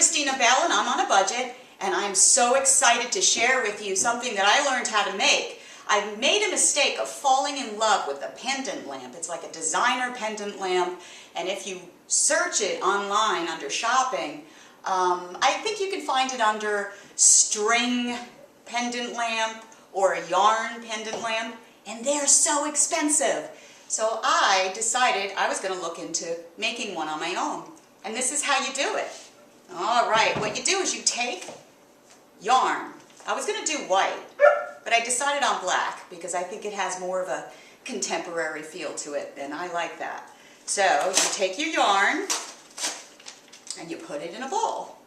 Christina Bell and I'm on a budget, and I'm so excited to share with you something that I learned how to make. I made a mistake of falling in love with a pendant lamp. It's like a designer pendant lamp, and if you search it online under shopping, I think you can find it under string pendant lamp or a yarn pendant lamp, and they're so expensive. So I decided I was going to look into making one on my own. And this is how you do it. All right, what you do is you take yarn. I was going to do white, but I decided on black because I think it has more of a contemporary feel to it, and I like that. So you take your yarn and you put it in a bowl.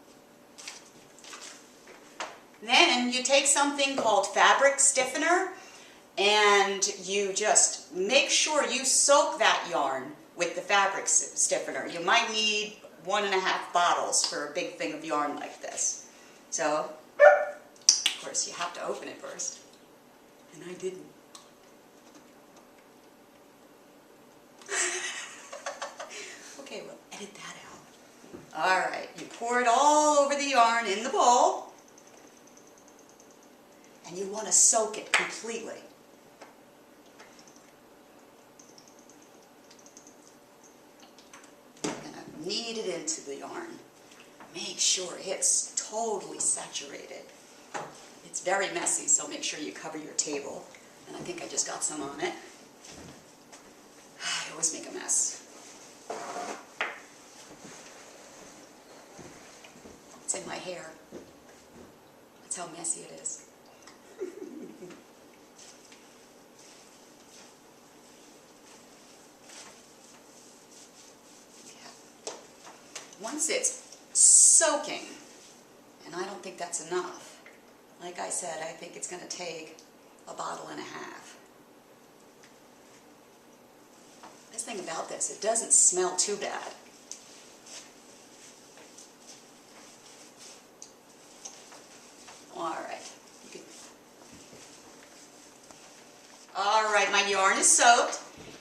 Then you take something called fabric stiffener, and you just make sure you soak that yarn with the fabric stiffener. You might need 1.5 bottles for a big thing of yarn like this. So, of course, you have to open it first, and I didn't. Okay, we'll edit that out. All right, you pour it all over the yarn in the bowl, and you want to soak it completely. Knead it into the yarn. Make sure it's totally saturated. It's very messy, so make sure you cover your table. And I think I just got some on it. I always make a mess. It's in my hair. That's how messy it is. Once it's soaking, and I don't think that's enough, like I said, I think it's going to take 1.5 bottles. Best thing about this, it doesn't smell too bad. All right, my yarn is soaked.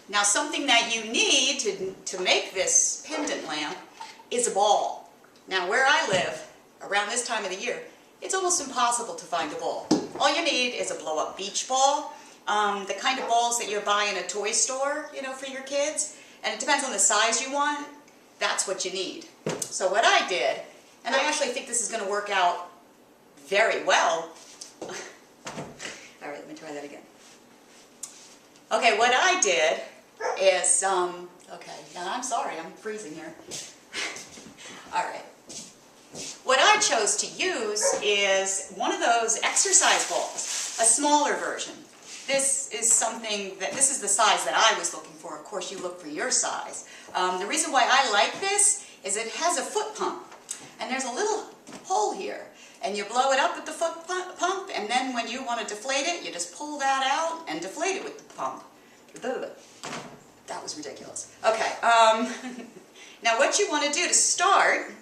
Now something that you need to make this pendant lamp is a ball. Now where I live, around this time of the year, it's almost impossible to find a ball. All you need is a blow-up beach ball, the kind of balls that you buy in a toy store, you know, for your kids. And it depends on the size you want. That's what you need. So what I did, and I actually think this is going to work out very well. All right, let me try that again. Okay, what I did is, okay, now I'm sorry, I'm freezing here. All right. What I chose to use is one of those exercise balls, a smaller version. This is this is the size that I was looking for. Of course, you look for your size. The reason why I like this is it has a foot pump, and there's a little hole here, and you blow it up with the foot pump, and then when you want to deflate it, you just pull that out and deflate it with the pump. That was ridiculous. Okay, now what you want to do to start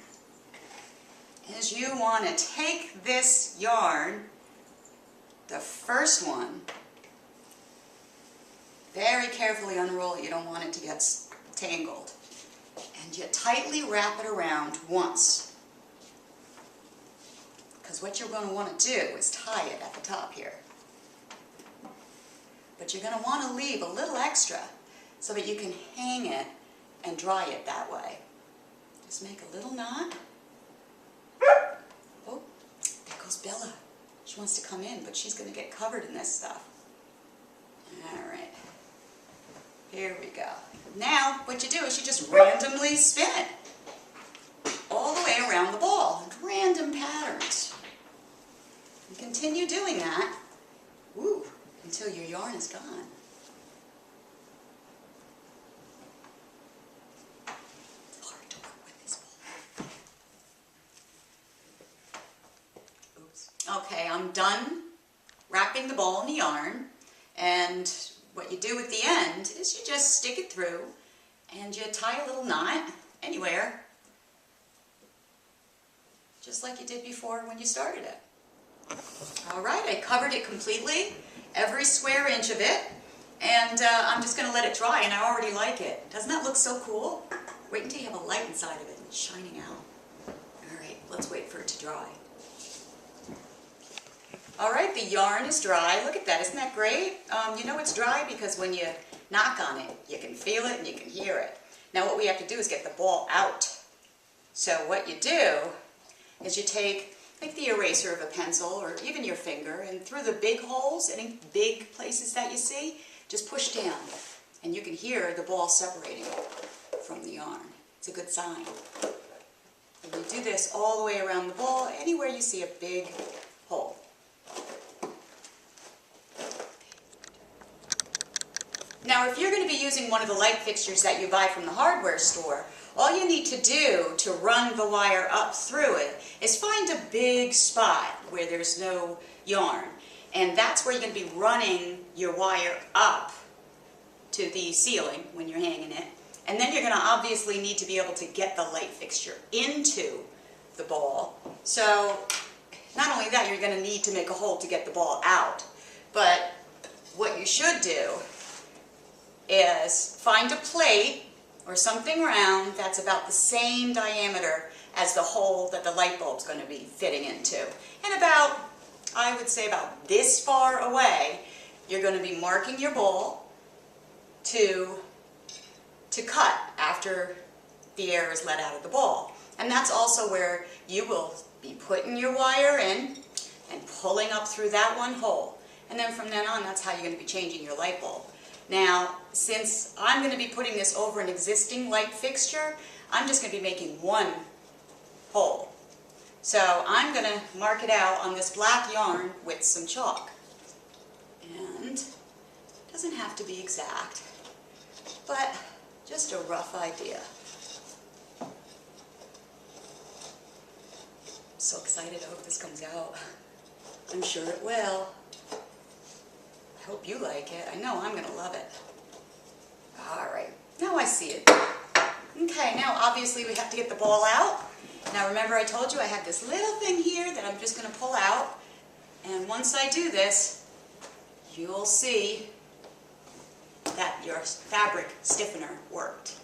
is you want to take this yarn, the first one, very carefully unroll it. You don't want it to get tangled. And you tightly wrap it around once. Because what you're going to want to do is tie it at the top here. But you're going to want to leave a little extra so that you can hang it and dry it that way. Just make a little knot. Oh, there goes Bella. She wants to come in, but she's going to get covered in this stuff. All right. Here we go. Now, what you do is you just randomly spin it all the way around the ball in random patterns. And continue doing that until your yarn is gone. It's hard to work with this ball. Oops. Okay, I'm done wrapping the ball in the yarn, and what you do at the end is you just stick it through and you tie a little knot anywhere, just like you did before when you started it. All right, I covered it completely, every square inch of it, and I'm just going to let it dry, and I already like it. Doesn't that look so cool? Wait until you have a light inside of it and it's shining out. All right, let's wait for it to dry. All right, the yarn is dry. Look at that, isn't that great? You know it's dry because when you knock on it, you can feel it and you can hear it. Now what we have to do is get the ball out. So what you do is you take like the eraser of a pencil or even your finger, and through the big holes, any big places that you see, just push down and you can hear the ball separating from the yarn. It's a good sign. And you do this all the way around the ball, anywhere you see a big hole. Now if you're going to be using one of the light fixtures that you buy from the hardware store, all you need to do to run the wire up through it is find a big spot where there's no yarn. And that's where you're going to be running your wire up to the ceiling when you're hanging it. And then you're going to obviously need to be able to get the light fixture into the ball. So not only that, you're going to need to make a hole to get the ball out. But what you should do is find a plate or something round that's about the same diameter as the hole that the light bulb's going to be fitting into. And about, I would say about this far away, you're going to be marking your ball to cut after the air is let out of the ball. And that's also where you will be putting your wire in and pulling up through that one hole. And then from then on, that's how you're going to be changing your light bulb. Now, since I'm going to be putting this over an existing light fixture, I'm just going to be making one hole. So I'm going to mark it out on this black yarn with some chalk. And it doesn't have to be exact, but just a rough idea. I'm so excited. I hope this comes out. I'm sure it will. I hope you like it. I know I'm going to love it. All right, now I see it. Okay, now obviously we have to get the ball out. Now remember I told you I have this little thing here that I'm just going to pull out. And once I do this, you'll see that your fabric stiffener worked.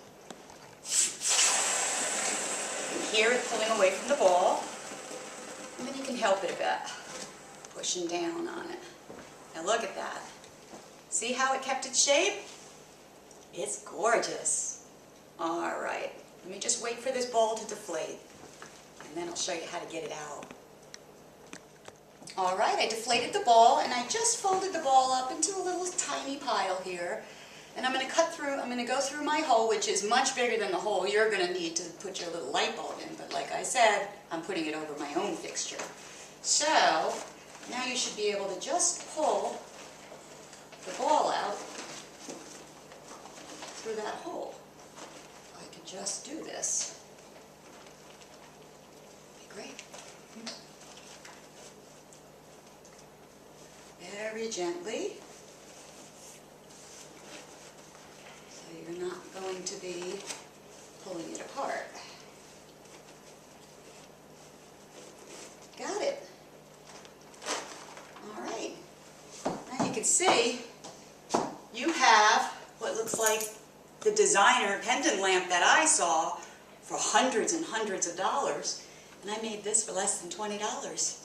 You hear it pulling away from the ball. And then you can help it a bit, pushing down on it. Now look at that. See how it kept its shape? It's gorgeous. All right, let me just wait for this ball to deflate, and then I'll show you how to get it out. All right, I deflated the ball, and I just folded the ball up into a little tiny pile here. And I'm going to go through my hole, which is much bigger than the hole you're going to need to put your little light bulb in. But like I said, I'm putting it over my own fixture. So now you should be able to just pull the ball out through that hole. I could just do this. Okay, great. Very gently. So you're not going to be pulling it apart. Got it. All right. Now you can see you have what looks like the designer pendant lamp that I saw for hundreds and hundreds of dollars, and I made this for less than $20.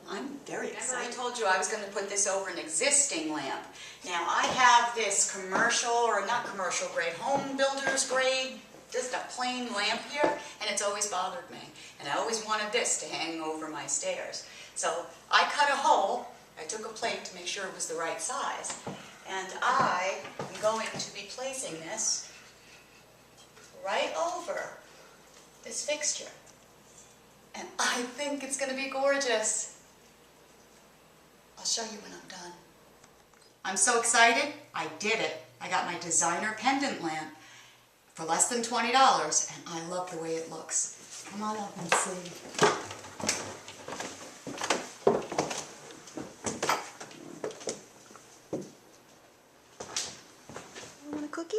I'm very excited. Remember I told you I was going to put this over an existing lamp. Now I have this commercial, or not commercial grade, home builder's grade, just a plain lamp here, and it's always bothered me. And I always wanted this to hang over my stairs. So I cut a hole, I took a plate to make sure it was the right size, and I am going to be placing this right over this fixture. And I think it's going to be gorgeous. I'll show you when I'm done. I'm so excited. I did it. I got my designer pendant lamp for less than $20, and I love the way it looks. Come on up and see. Want a cookie?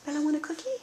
Bella, want a cookie?